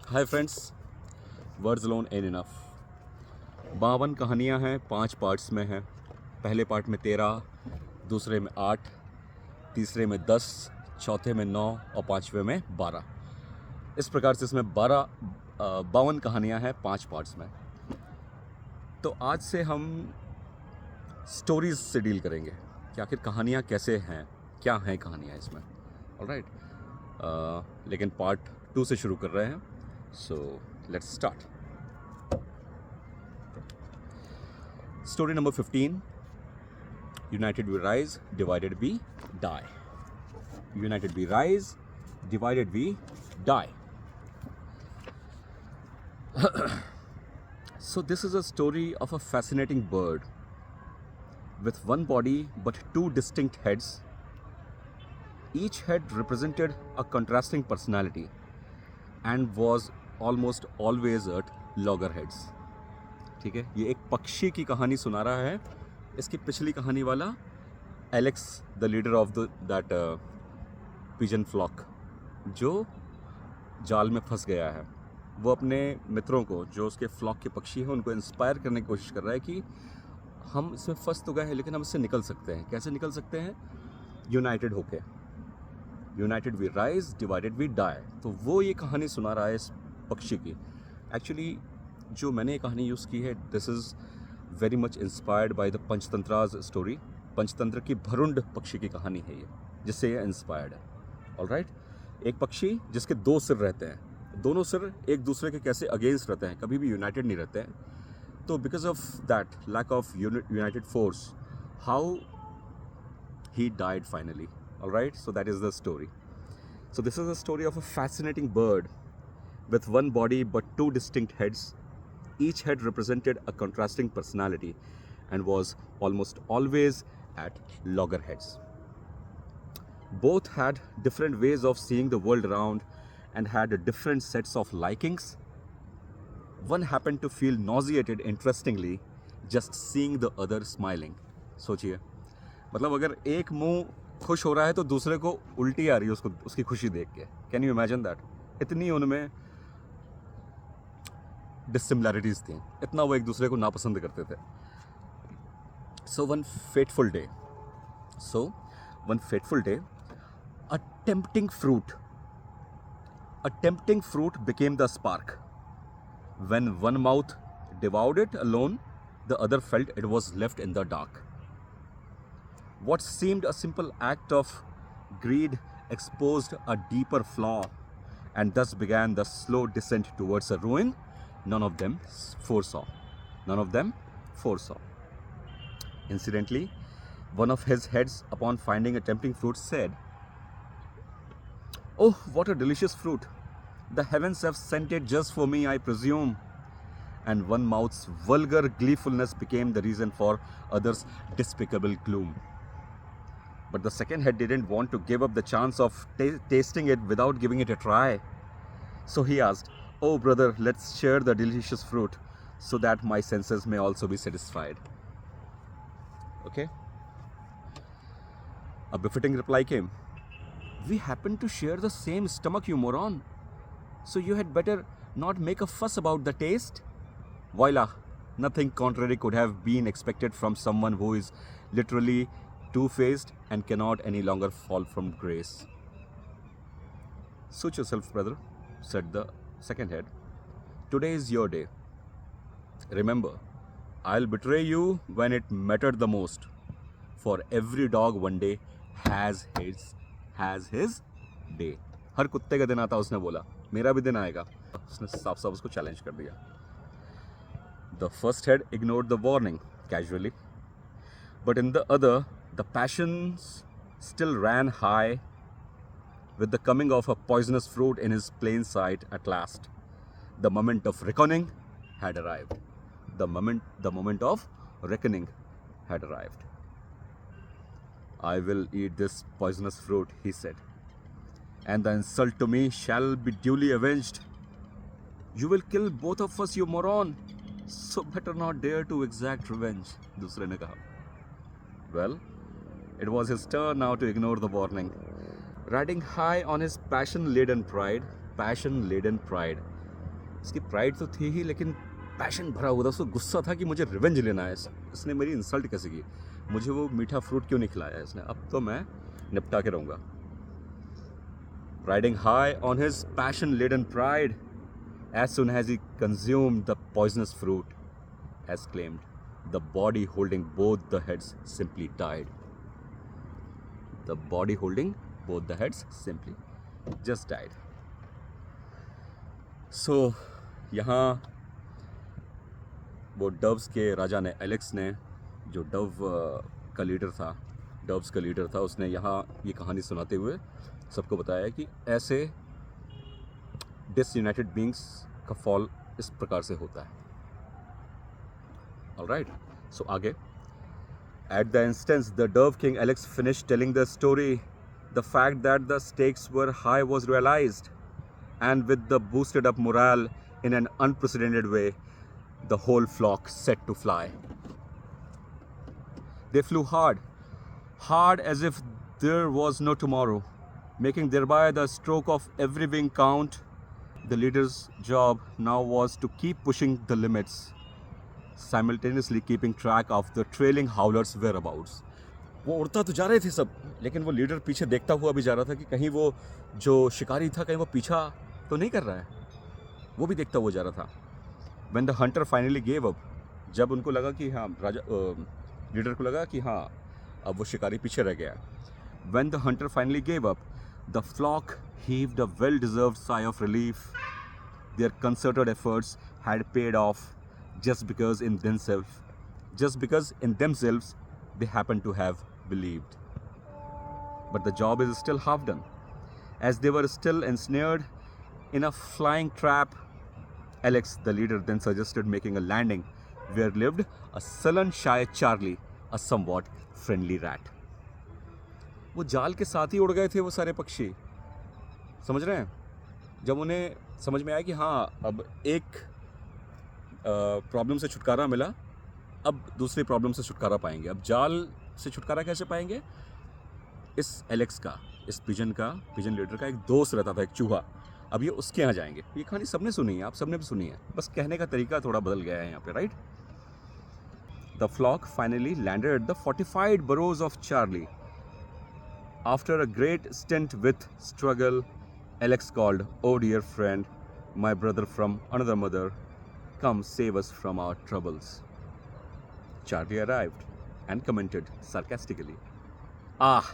Hi friends, words lone an enough. 52 कहानियाँ हैं, 5 parts में हैं। पहले पार्ट में 13, दूसरे में 8, तीसरे में 10, चौथे में 9 और पाँचवें में 12। इस प्रकार से इसमें 52 कहानियाँ हैं 5 पार्ट्स में। तो आज से हम स्टोरीज से डील करेंगे कि आखिर कहानियाँ कैसे हैं, क्या हैं कहानियाँ इसमें। ऑलराइट, लेकिन पार्ट 2 से शुरू कर रहे हैं। So let's start. Story number 15. United we rise, divided we die. United we rise, divided we die. So this is a story of a fascinating bird with one body but two distinct heads. Each head represented a contrasting personality and was almost always at loggerheads. ठीक है, ये एक पक्षी की कहानी सुना रहा है। इसकी पिछली कहानी वाला Alex, the leader of that pigeon flock, जो जाल में फंस गया है, वो अपने मित्रों को, जो उसके फ्लॉक के पक्षी हैं, उनको इंस्पायर करने की कोशिश कर रहा है कि हम इसमें फंस तो गए हैं लेकिन हम इससे निकल सकते हैं। कैसे निकल सकते हैं? यूनाइटेड होके। United we rise, divided we die. तो वो ये कहानी सुना रहा है इस पक्षी की। एक्चुअली जो मैंने ये कहानी यूज़ की है, this is very much inspired by the Panchatantra's story. Panchatantra की भरुंड पक्षी की कहानी है ये, जिससे ये इंस्पायर्ड है। ऑलराइट, एक पक्षी जिसके 2 सिर रहते हैं, दोनों सिर एक दूसरे के कैसे अगेंस्ट रहते हैं, कभी भी यूनाइटेड नहीं रहते हैं। तो because of that lack of united force, how he died finally. All right, so that is the story. So this is a story of a fascinating bird with one body but two distinct heads. Each head represented a contrasting personality and was almost always at loggerheads. Both had different ways of seeing the world around and had different sets of likings. One happened to feel nauseated interestingly just seeing the other smiling. सोचिए, मतलब अगर एक मुंह खुश हो रहा है तो दूसरे को उल्टी आ रही है उसको, उसकी खुशी देख के। Can you imagine that? इतनी उनमें डिसिमिलैरिटीज थी, इतना वो एक दूसरे को नापसंद करते थे। So one fateful day a tempting fruit became the spark. When one mouth devoured it alone, the other felt it was left in the dark. What seemed a simple act of greed exposed a deeper flaw, and thus began the slow descent towards a ruin none of them foresaw. Incidentally, one of his heads, upon finding a tempting fruit, said, "Oh, what a delicious fruit! The heavens have sent it just for me, I presume." And one mouth's vulgar gleefulness became the reason for others' despicable gloom. But the second head didn't want to give up the chance of tasting it without giving it a try. So he asked, "Oh brother, let's share the delicious fruit so that my senses may also be satisfied." Okay? A befitting reply came. "We happen to share the same stomach, you moron. So you had better not make a fuss about the taste." Voila! Nothing contrary could have been expected from someone who is literally two-faced and cannot any longer fall from grace. "Suit yourself, brother," said the second head. "Today is your day. Remember, I'll betray you when it mattered the most. For every dog one day has his day." हर कुत्ते का दिन आता, उसने बोला, मेरा भी दिन आएगा। उसने साफ साफ उसको चैलेंज कर दिया। The first head ignored the warning casually, but in the other, the passions still ran high. With the coming of a poisonous fruit in his plain sight at last, the moment of reckoning had arrived. The moment of reckoning had arrived. "I will eat this poisonous fruit," he said, "and the insult to me shall be duly avenged." "You will kill both of us, you moron, so better not dare to exact revenge," दूसरे ने कहा। Well, it was his turn now to ignore the warning. Riding high on his passion-laden pride, इसकी pride तो थी ही, लेकिन passion भरा हुआ था, उसको गुस्सा था कि मुझे रिवेंज लेना है। इसने मेरी इंसल्ट कैसे की, मुझे वो मीठा फ्रूट क्यों नहीं खिलाया इसने, अब तो मैं निपटा के रहूँगा। Riding high on his passion-laden pride, as soon as he consumed the poisonous fruit, as claimed, the body holding both the heads simply died. The body holding both the heads simply just died. So, यहाँ वो doves के राजा ने, Alex ने, जो Dove का leader था, doves का leader था, उसने यहाँ ये कहानी सुनाते हुए सबको बताया कि ऐसे डिसयूनाइटेड बीइंग्स का फॉल इस प्रकार से होता है। ऑलराइट, सो आगे। At the instance the dove king Alex finish telling the story, the fact that the stakes were high was realised, and with the boosted up morale in an unprecedented way, the whole flock set to fly. They flew hard, hard as if there was no tomorrow, making thereby the stroke of every wing count. The leader's job now was to keep pushing the limits, simultaneously keeping track of the trailing howlers' whereabouts. वो उड़ता तो जा रहे थे सब, लेकिन वो leader पीछे देखता हुआ भी जा रहा था कि कहीं वो जो शिकारी था कहीं वो पीछा तो नहीं कर रहा है, वो भी देखता हुआ जा रहा था। When the hunter finally gave up, जब उनको लगा कि हाँ राजा लीडर को लगा कि हाँ अब वो शिकारी पीछे रह गया। When the hunter finally gave up, the flock heaved a well-deserved sigh of relief. Their concerted efforts had paid off just because in themselves they happened to have believed. But the job is still half done, as they were still ensnared in a flying trap. Alex, the leader, then suggested making a landing where lived a sullen, shy Charlie, a somewhat friendly rat. वो जाल के साथ ही उड़ गए थे वो सारे पक्षी, समझ रहे हैं? जब उन्हें समझ में आया कि हाँ अब एक प्रॉब्लम से छुटकारा मिला, अब दूसरी प्रॉब्लम से छुटकारा पाएंगे। अब जाल से छुटकारा कैसे पाएंगे? इस एलेक्स का, इस पिजन लीडर का एक दोस्त रहता था, एक चूहा। अब ये उसके यहाँ जाएंगे। ये कहानी सबने सुनी है, आप सबने भी सुनी है, बस कहने का तरीका थोड़ा बदल गया है यहाँ पे, right? The flock finally landed at the fortified burrows of Charlie. After a great stint with struggle, Alex called, "oh dear friend, my brother from another mother, come save us from our troubles." Charlie arrived and commented sarcastically, "Ah,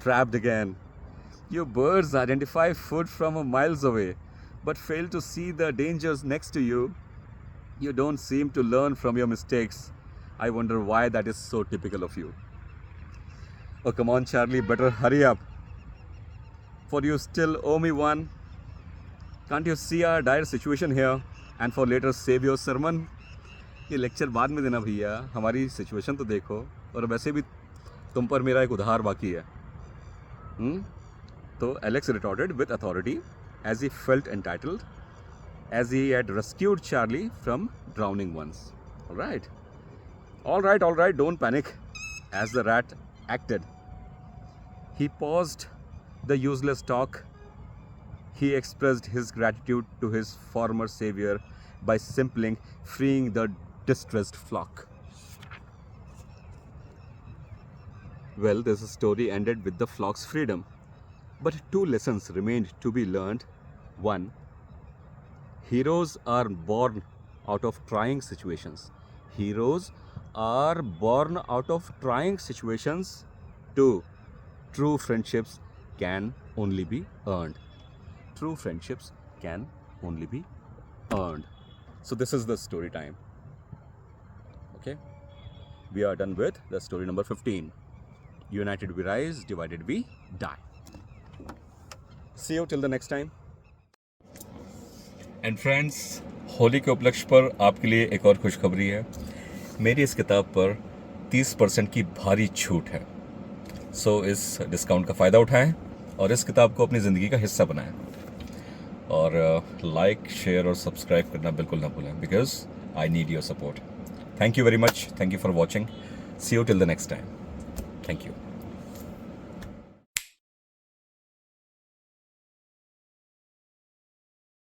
trapped again. You birds identify food from miles away, but fail to see the dangers next to you. You don't seem to learn from your mistakes. I wonder why that is so typical of you." "Oh, come on, Charlie, better hurry up, for you still owe me one. Can't you see our dire situation here, and for later save your sermon?" ये lecture बाद में देना भैया, हमारी situation तो देखो, और वैसे भी तुम पर मेरा एक उधार बाकी है। तो Alex retorted with authority, as he felt entitled, as he had rescued Charlie from drowning once. All right, don't panic. As the rat acted, he paused the useless talk. He expressed his gratitude to his former savior by simply freeing the distressed flock. Well, this story ended with the flock's freedom. But two lessons remained to be learned. One, heroes are born out of trying situations. Heroes are born out of trying situations. Two, true friendships can only be earned. True friendships can only be earned. So this is the story time. Okay? We are done with the story number 15. United we rise, divided we die. See you till the next time. And friends, Holi के उपलक्ष्य पर आपके लिए एक और खुशखबरी है। मेरी इस किताब पर 30% की भारी छूट है। सो इस डिस्काउंट का फ़ायदा उठाएं और इस किताब को अपनी ज़िंदगी का हिस्सा बनाएं। और लाइक, शेयर और सब्सक्राइब करना बिल्कुल ना भूलें, because I need your support. Thank you very much. Thank you for watching. See you till the next time. Thank you.